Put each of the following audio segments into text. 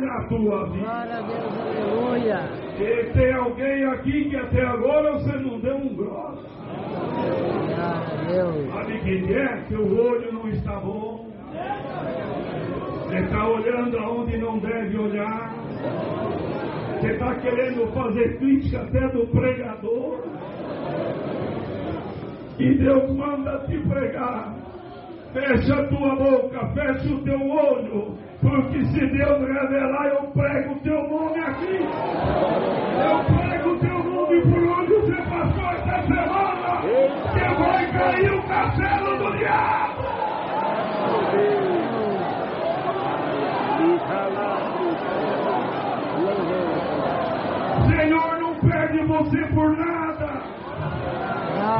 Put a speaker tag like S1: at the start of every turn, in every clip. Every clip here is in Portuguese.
S1: na tua vida.
S2: Glória a Deus, aleluia.
S1: E tem alguém aqui que até agora você não deu um grosso.
S2: Glória a Deus.
S1: Sabe quem é? Seu olho não está bom. Você está olhando aonde não deve olhar. Você está querendo fazer crítica até do pregador. E Deus manda te pregar. Fecha a tua boca, fecha o teu olho, porque se Deus revelar, eu prego o teu nome aqui. Eu prego o teu nome por onde você passou essa semana. Que vai cair o castelo do diabo. Senhor não perde você por nada.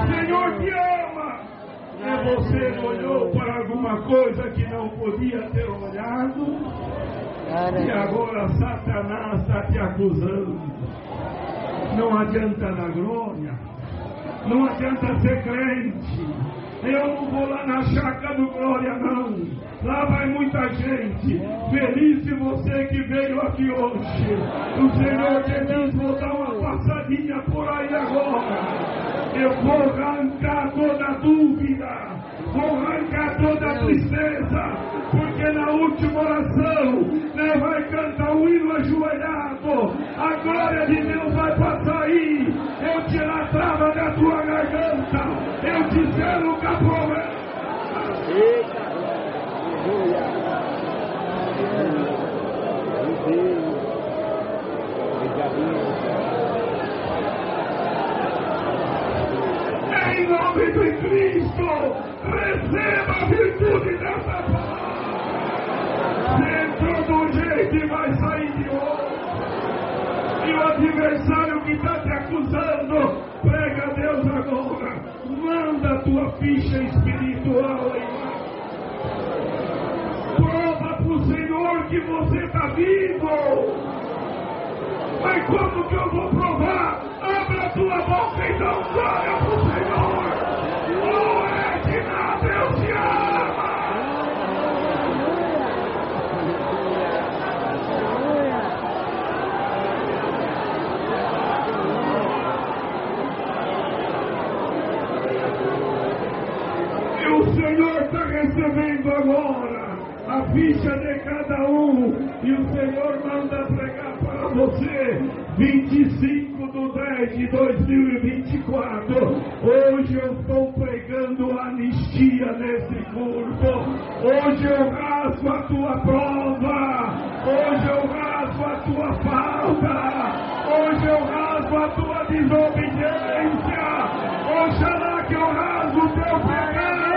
S1: Senhor te ama. E você olhou para alguma coisa que não podia ter olhado. E agora Satanás está te acusando. Não adianta dar glória. Não adianta ser crente. Eu não vou lá na chácara do Glória, não. Lá vai muita gente. Feliz de você que veio aqui hoje. O Senhor te diz, vou dar uma passadinha por aí agora. Eu vou arrancar toda a dúvida, vou arrancar toda a tristeza, porque na última oração, nós vai cantar o hino ajoelhado, a glória de Deus vai passar aí, eu tirar a trava da tua garganta, eu te selo com a promessa. Em nome de Cristo, receba a virtude dessa palavra. Entrou de um jeito e vai sair de outro. E o adversário que está te acusando, prega a Deus agora. Manda a tua ficha espiritual aí. Prova para o Senhor que você está vivo. Mas como que eu vou provar? Abra a tua boca e dá glória para o Senhor. Oh, Edna, Deus te ama. E o Senhor está recebendo agora a ficha de cada um. E o Senhor manda pregar para você 25/10/2024. Hoje eu estou pregando anistia nesse culto. Hoje eu rasgo a tua prova. Hoje eu rasgo a tua falta. Hoje eu rasgo a tua desobediência. Oxalá que eu rasgo o teu pecado.